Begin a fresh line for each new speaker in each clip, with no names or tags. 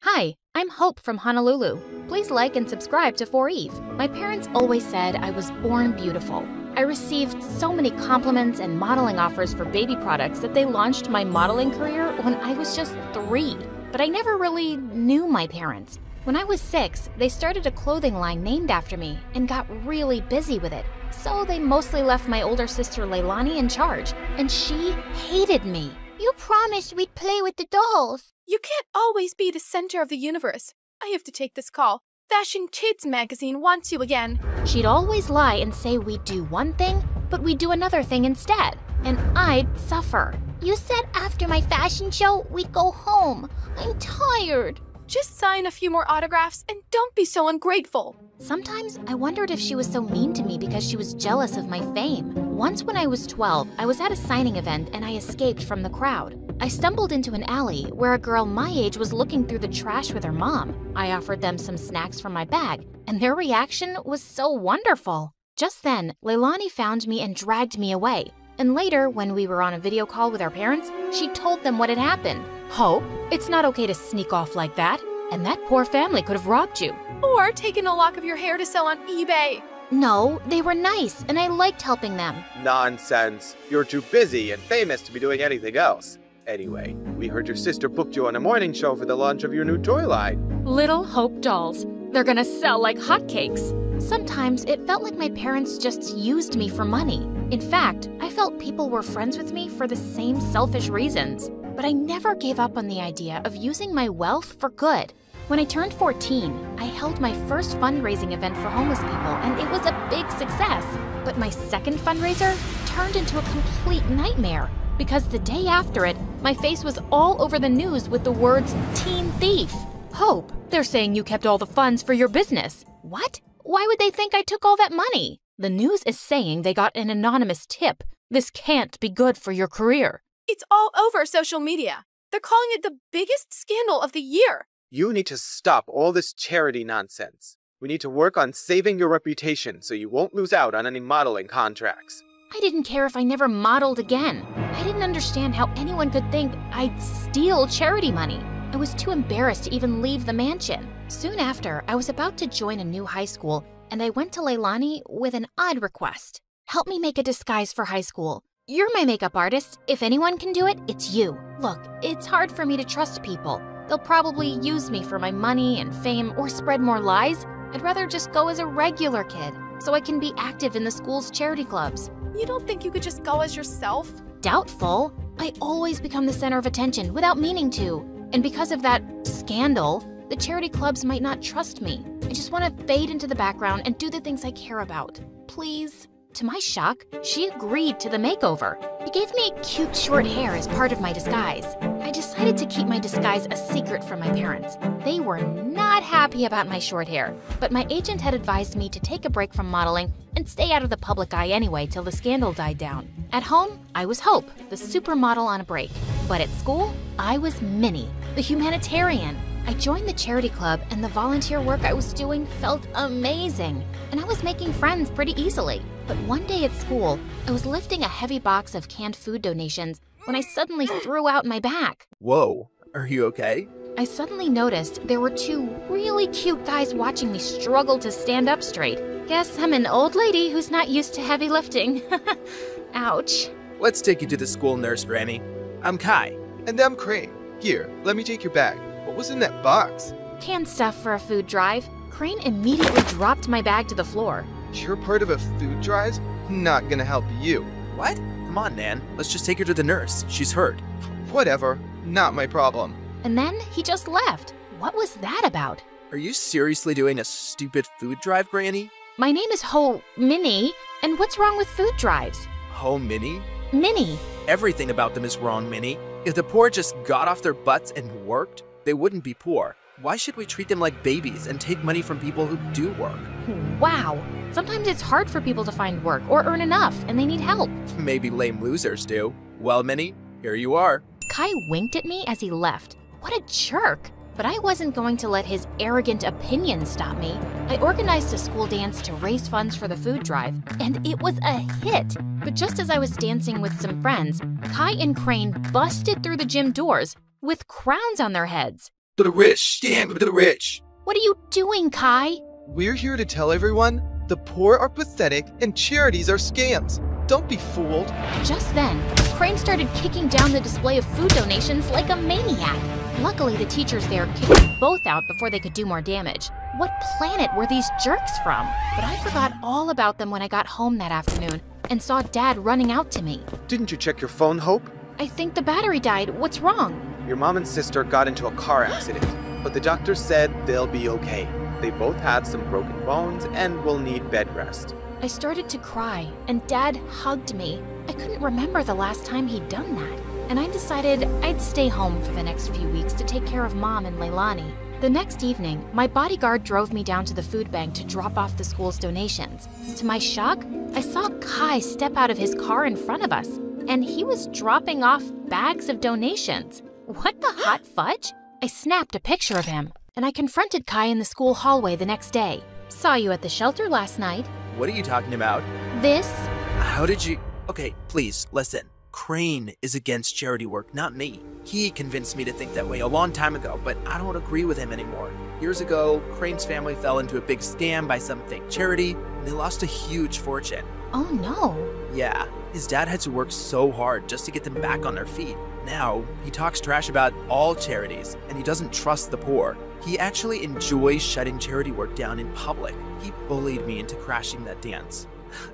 Hi, I'm Hope from Honolulu. Please like and subscribe to 4Eve. My parents always said I was born beautiful. I received so many compliments and modeling offers for baby products that they launched my modeling career when I was just 3. But I never really knew my parents. When I was 6, they started a clothing line named after me and got really busy with it. So they mostly left my older sister Leilani in charge, and she hated me.
You promised we'd play with the dolls.
You can't always be the center of the universe. I have to take this call. Fashion Kids magazine wants you again.
She'd always lie and say we'd do one thing, but we'd do another thing instead, and I'd suffer.
You said after my fashion show, we'd go home. I'm tired.
Just sign a few more autographs and don't be so ungrateful.
Sometimes I wondered if she was so mean to me because she was jealous of my fame. Once when I was 12, I was at a signing event and I escaped from the crowd. I stumbled into an alley where a girl my age was looking through the trash with her mom. I offered them some snacks from my bag, and their reaction was so wonderful. Just then, Leilani found me and dragged me away. And later, when we were on a video call with our parents, she told them what had happened. Hope, it's not okay to sneak off like that. And that poor family could have robbed you.
Or taken a lock of your hair to sell on eBay.
No, they were nice, and I liked helping them.
Nonsense. You're too busy and famous to be doing anything else. Anyway, we heard your sister booked you on a morning show for the launch of your new toy line.
Little Hope dolls. They're gonna sell like hotcakes. Sometimes it felt like my parents just used me for money. In fact, I felt people were friends with me for the same selfish reasons. But I never gave up on the idea of using my wealth for good. When I turned 14, I held my first fundraising event for homeless people, and it was a big success. But my second fundraiser turned into a complete nightmare, because the day after it, my face was all over the news with the words, "Teen Thief." Hope, they're saying you kept all the funds for your business. What? Why would they think I took all that money? The news is saying they got an anonymous tip. This can't be good for your career.
It's all over social media. They're calling it the biggest scandal of the year.
You need to stop all this charity nonsense. We need to work on saving your reputation so you won't lose out on any modeling contracts.
I didn't care if I never modeled again. I didn't understand how anyone could think I'd steal charity money. I was too embarrassed to even leave the mansion. Soon after, I was about to join a new high school, and I went to Leilani with an odd request. Help me make a disguise for high school. You're my makeup artist. If anyone can do it, it's you. Look, it's hard for me to trust people. They'll probably use me for my money and fame or spread more lies. I'd rather just go as a regular kid so I can be active in the school's charity clubs.
You don't think you could just go as yourself?
Doubtful. I always become the center of attention without meaning to. And because of that scandal, the charity clubs might not trust me. I just want to fade into the background and do the things I care about. Please? To my shock, she agreed to the makeover. He gave me cute short hair as part of my disguise. I decided to keep my disguise a secret from my parents. They were not happy about my short hair, but my agent had advised me to take a break from modeling and stay out of the public eye anyway till the scandal died down. At home, I was Hope, the supermodel on a break. But at school, I was Minnie, the humanitarian. I joined the charity club, and the volunteer work I was doing felt amazing. And I was making friends pretty easily. But one day at school, I was lifting a heavy box of canned food donations when I suddenly threw out my back.
Whoa, are you okay?
I suddenly noticed there were 2 really cute guys watching me struggle to stand up straight. Guess I'm an old lady who's not used to heavy lifting. Ouch.
Let's take you to the school nurse, Granny. I'm Kai.
And I'm Crane. Here, let me take your bag. What was in that box?
Canned stuff for a food drive. Crane immediately dropped my bag to the floor.
You're part of a food drive? Not gonna help you.
What? Come on, Nan. Let's just take her to the nurse. She's hurt.
Whatever. Not my problem.
And then he just left. What was that about?
Are you seriously doing a stupid food drive, Granny?
My name is Minnie, and what's wrong with food drives?
Minnie?
Minnie.
Everything about them is wrong, Minnie. If the poor just got off their butts and worked, they wouldn't be poor. Why should we treat them like babies and take money from people who do work?
Wow. Sometimes it's hard for people to find work or earn enough, and they need help.
Maybe lame losers do. Well, Minnie, here you are.
Kai winked at me as he left. What a jerk. But I wasn't going to let his arrogant opinion stop me. I organized a school dance to raise funds for the food drive, and it was a hit. But just as I was dancing with some friends, Kai and Crane busted through the gym doors with crowns on their heads.
To the rich, stand with the rich.
What are you doing, Kai?
We're here to tell everyone the poor are pathetic and charities are scams. Don't be fooled.
Just then, Crane started kicking down the display of food donations like a maniac. Luckily, the teachers there kicked them both out before they could do more damage. What planet were these jerks from? But I forgot all about them when I got home that afternoon and saw Dad running out to me.
Didn't you check your phone, Hope?
I think the battery died. What's wrong?
Your mom and sister got into a car accident, but the doctor said they'll be okay. They both had some broken bones and will need bed rest.
I started to cry, and Dad hugged me. I couldn't remember the last time he'd done that, and I decided I'd stay home for the next few weeks to take care of Mom and Leilani. The next evening, my bodyguard drove me down to the food bank to drop off the school's donations. To my shock, I saw Kai step out of his car in front of us, and he was dropping off bags of donations. What the hot fudge? I snapped a picture of him, and I confronted Kai in the school hallway the next day. Saw you at the shelter last night.
What are you talking about?
This?
How did you... Okay, please, listen. Crane is against charity work, not me. He convinced me to think that way a long time ago, but I don't agree with him anymore. Years ago, Crane's family fell into a big scam by some fake charity, and they lost a huge fortune.
Oh no.
Yeah, his dad had to work so hard just to get them back on their feet. Now, he talks trash about all charities, and he doesn't trust the poor. He actually enjoys shutting charity work down in public. He bullied me into crashing that dance.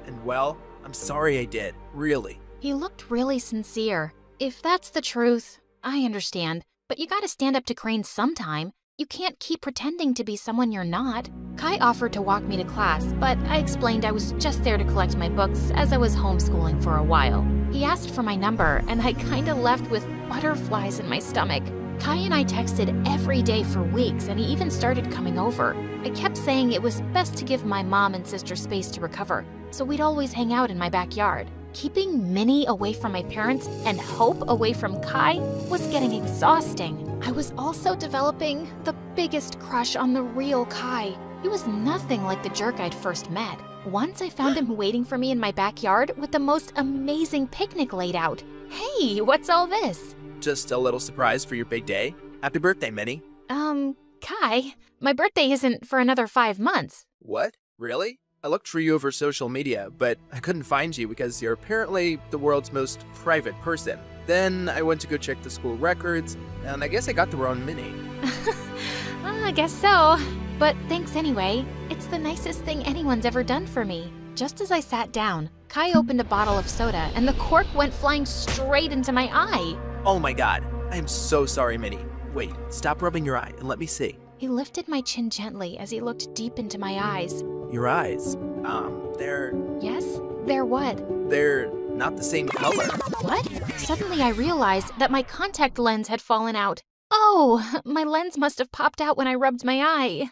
And well, I'm sorry I did, really.
He looked really sincere. If that's the truth, I understand. But you gotta stand up to Crane sometime. You can't keep pretending to be someone you're not. Kai offered to walk me to class, but I explained I was just there to collect my books as I was homeschooling for a while. He asked for my number, and I kinda left with butterflies in my stomach. Kai and I texted every day for weeks, and he even started coming over. I kept saying it was best to give my mom and sister space to recover, so we'd always hang out in my backyard. Keeping Minnie away from my parents and Hope away from Kai was getting exhausting. I was also developing the biggest crush on the real Kai. He was nothing like the jerk I'd first met. Once I found him waiting for me in my backyard with the most amazing picnic laid out. Hey, what's all this?
Just a little surprise for your big day. Happy birthday, Minnie.
Kai, my birthday isn't for another 5 months.
What? Really? I looked for you over social media, but I couldn't find you because you're apparently the world's most private person. Then I went to go check the school records, and I guess I got the wrong Minnie.
I guess so. But thanks anyway. It's the nicest thing anyone's ever done for me. Just as I sat down, Kai opened a bottle of soda, and the cork went flying straight into my eye.
Oh my god, I am so sorry, Minnie. Wait, stop rubbing your eye and let me see.
He lifted my chin gently as he looked deep into my eyes.
Your eyes, they're...
Yes? They're what?
They're not the same color.
What? Suddenly I realized that my contact lens had fallen out. Oh, my lens must have popped out when I rubbed my eye.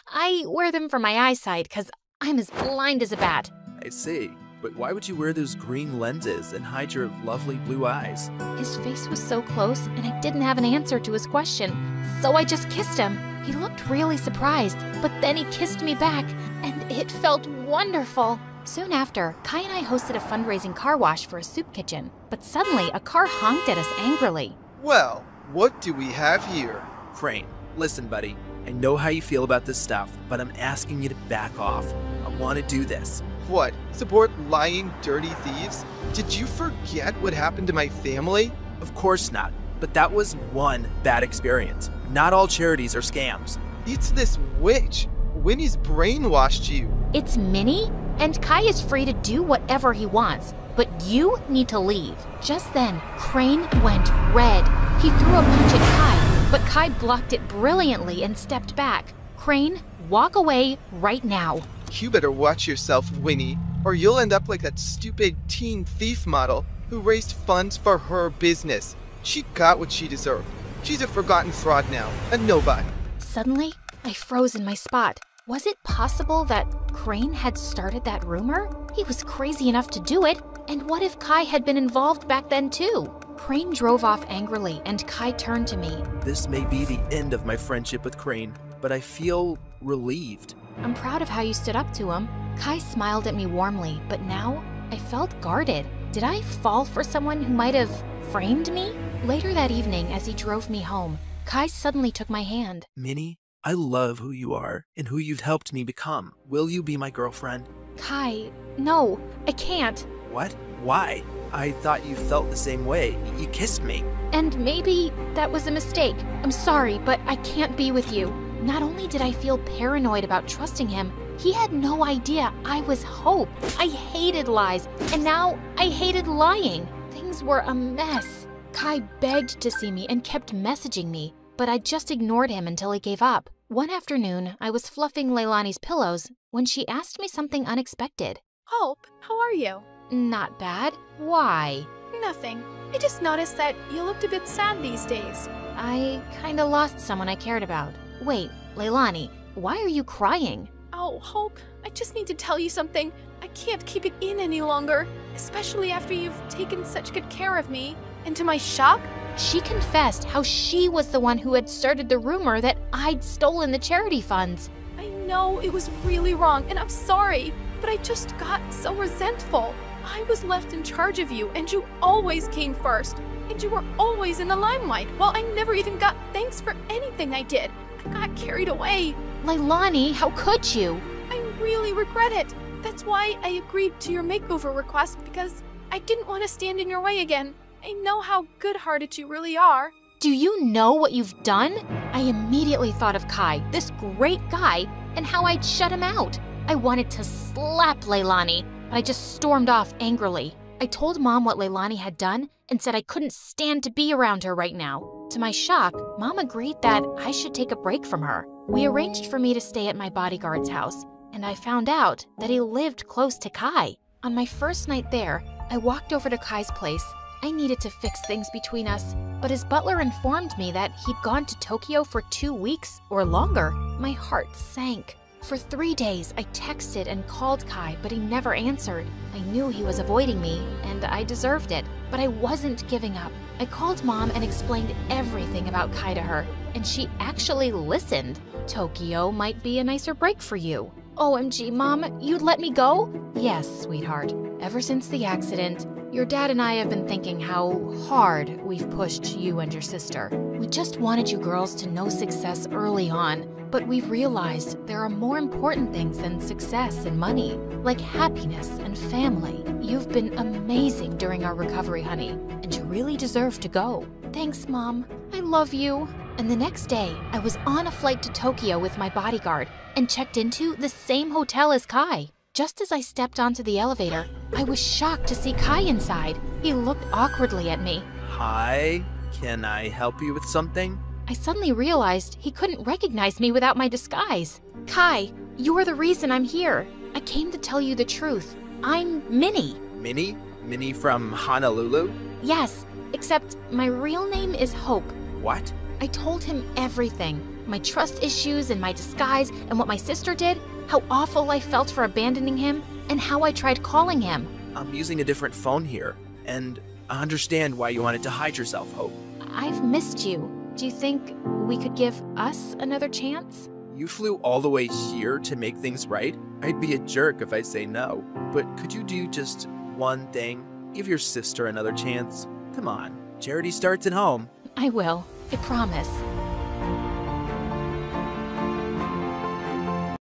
I wear them for my eyesight because I'm as blind as a bat.
I see. But why would you wear those green lenses and hide your lovely blue eyes?
His face was so close, and I didn't have an answer to his question, so I just kissed him. He looked really surprised, but then he kissed me back, and it felt wonderful. Soon after, Kai and I hosted a fundraising car wash for a soup kitchen, but suddenly a car honked at us angrily.
Well, what do we have here?
Crane, listen, buddy. I know how you feel about this stuff, but I'm asking you to back off. I want to do this.
What? Support lying, dirty thieves? Did you forget what happened to my family?
Of course not, but that was one bad experience. Not all charities are scams.
It's this witch. Winnie's brainwashed you.
It's Minnie, and Kai is free to do whatever he wants, but you need to leave. Just then, Crane went red. He threw a punch at Kai, but Kai blocked it brilliantly and stepped back. Crane, walk away right now.
You better watch yourself, Winnie, or you'll end up like that stupid teen thief model who raised funds for her business. She got what she deserved. She's a forgotten fraud now, a nobody.
Suddenly, I froze in my spot. Was it possible that Crane had started that rumor? He was crazy enough to do it, and what if Kai had been involved back then too? Crane drove off angrily, and Kai turned to me.
This may be the end of my friendship with Crane, but I feel relieved.
I'm proud of how you stood up to him. Kai smiled at me warmly, but now I felt guarded. Did I fall for someone who might have framed me? Later that evening, as he drove me home, Kai suddenly took my hand.
Minnie, I love who you are and who you've helped me become. Will you be my girlfriend?
Kai, no, I can't.
What? Why? I thought you felt the same way. You kissed me.
And maybe that was a mistake. I'm sorry, but I can't be with you. Not only did I feel paranoid about trusting him, he had no idea I was Hope. I hated lies, and now I hated lying. Things were a mess. Kai begged to see me and kept messaging me, but I just ignored him until he gave up. One afternoon, I was fluffing Leilani's pillows when she asked me something unexpected.
Hope, how are you?
Not bad. Why?
Nothing. I just noticed that you looked a bit sad these days.
I kinda lost someone I cared about. Wait, Leilani, why are you crying?
Oh, Hope, I just need to tell you something. I can't keep it in any longer, especially after you've taken such good care of me. And to my shock,
She confessed how she was the one who had started the rumor that I'd stolen the charity funds.
I know it was really wrong, and I'm sorry, but I just got so resentful. I was left in charge of you, and you always came first. And you were always in the limelight, while I never even got thanks for anything I did. I got carried away.
Leilani, how could you?
I really regret it. That's why I agreed to your makeover request, because I didn't want to stand in your way again. I know how good-hearted you really are.
Do you know what you've done? I immediately thought of Kai, this great guy, and how I'd shut him out. I wanted to slap Leilani, but I just stormed off angrily. I told Mom what Leilani had done and said I couldn't stand to be around her right now. To my shock, Mom agreed that I should take a break from her. We arranged for me to stay at my bodyguard's house, and I found out that he lived close to Kai. On my first night there, I walked over to Kai's place. I needed to fix things between us, but his butler informed me that he'd gone to Tokyo for 2 weeks or longer. My heart sank. For 3 days, I texted and called Kai, but he never answered. I knew he was avoiding me, and I deserved it, but I wasn't giving up. I called Mom and explained everything about Kai to her, and she actually listened. Tokyo might be a nicer break for you. OMG, Mom, you'd let me go? Yes, sweetheart. Ever since the accident, your dad and I have been thinking how hard we've pushed you and your sister. We just wanted you girls to know success early on, but we've realized there are more important things than success and money, like happiness and family. You've been amazing during our recovery, honey, and you really deserve to go. Thanks, Mom. I love you. And the next day, I was on a flight to Tokyo with my bodyguard and checked into the same hotel as Kai. Just as I stepped onto the elevator, I was shocked to see Kai inside. He looked awkwardly at me.
Hi, can I help you with something?
I suddenly realized he couldn't recognize me without my disguise. Kai, you're the reason I'm here. I came to tell you the truth. I'm Minnie.
Minnie? Minnie from Honolulu?
Yes, except my real name is Hope.
What?
I told him everything. My trust issues and my disguise and what my sister did, how awful I felt for abandoning him, and how I tried calling him.
I'm using a different phone here, and I understand why you wanted to hide yourself, Hope.
I've missed you. Do you think we could give us another chance?
You flew all the way here to make things right? I'd be a jerk if I say no. But could you do just one thing? Give your sister another chance. Come on, charity starts at home.
I will. I promise.